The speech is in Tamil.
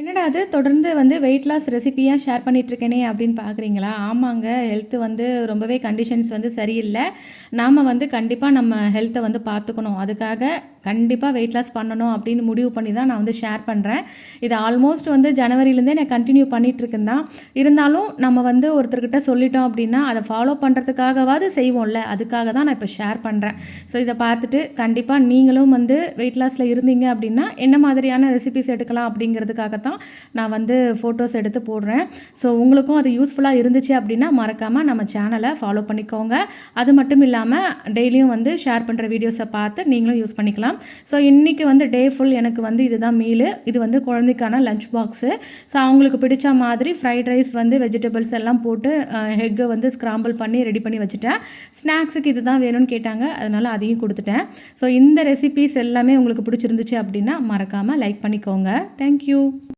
என்னடா அது தொடர்ந்து வந்து வெயிட் லாஸ் ரெசிபியாக ஷேர் பண்ணிகிட்ருக்கேனே அப்படின்னு பார்க்குறீங்களா? ஆமாங்க. ஹெல்த்து வந்து ரொம்பவே கண்டிஷன்ஸ் வந்து சரியில்லை. நாம் வந்து கண்டிப்பாக நம்ம ஹெல்த்தை வந்து பார்த்துக்கணும். அதுக்காக கண்டிப்பாக வெயிட் லாஸ் பண்ணணும் அப்படின்னு முடிவு பண்ணி தான் நான் வந்து ஷேர் பண்ணுறேன். இது ஆல்மோஸ்ட் வந்து ஜனவரியிலேருந்தே நான் கண்டினியூ பண்ணிகிட்ருக்கேன் தான். இருந்தாலும் நம்ம வந்து ஒருத்தர்கிட்ட சொல்லிட்டோம் அப்படின்னா அதை ஃபாலோ பண்ணுறதுக்காகவாது செய்வோம்ல. அதுக்காக தான் நான் இப்போ ஷேர் பண்ணுறேன். ஸோ இதை பார்த்துட்டு கண்டிப்பாக நீங்களும் வந்து வெயிட் லாஸில் இருந்தீங்க அப்படின்னா என்ன மாதிரியான ரெசிபிஸ் எடுக்கலாம் அப்படிங்கிறதுக்காக தான் நான் வந்து ஃபோட்டோஸ் எடுத்து போடுறேன். ஸோ உங்களுக்கும் அது யூஸ்ஃபுல்லாக இருந்துச்சு அப்படின்னா மறக்காமல் நம்ம சேனலை ஃபாலோ பண்ணிக்கோங்க. அது மட்டும் இல்லாமல் டெய்லியும் வந்து ஷேர் பண்ணுற வீடியோஸை பார்த்து நீங்களும் யூஸ் பண்ணிக்கலாம். ஸோ இன்றைக்கி வந்து டே ஃபுல் எனக்கு வந்து இதுதான் மீலு. இது வந்து குழந்தைக்கான லஞ்ச் பாக்ஸு. ஸோ அவங்களுக்கு பிடிச்ச மாதிரி ஃப்ரைட் ரைஸ் வந்து வெஜிடபிள்ஸ் எல்லாம் போட்டு எக்கை வந்து ஸ்க்ராம்பிள் பண்ணி ரெடி பண்ணி வச்சுட்டேன். ஸ்நாக்ஸுக்கு இது தான் வேணும்னு கேட்டாங்க, அதனால் அதையும் கொடுத்துட்டேன். ஸோ இந்த ரெசிபீஸ் எல்லாமே உங்களுக்கு பிடிச்சிருந்துச்சு அப்படின்னா மறக்காமல் லைக் பண்ணிக்கோங்க. தேங்க்யூ.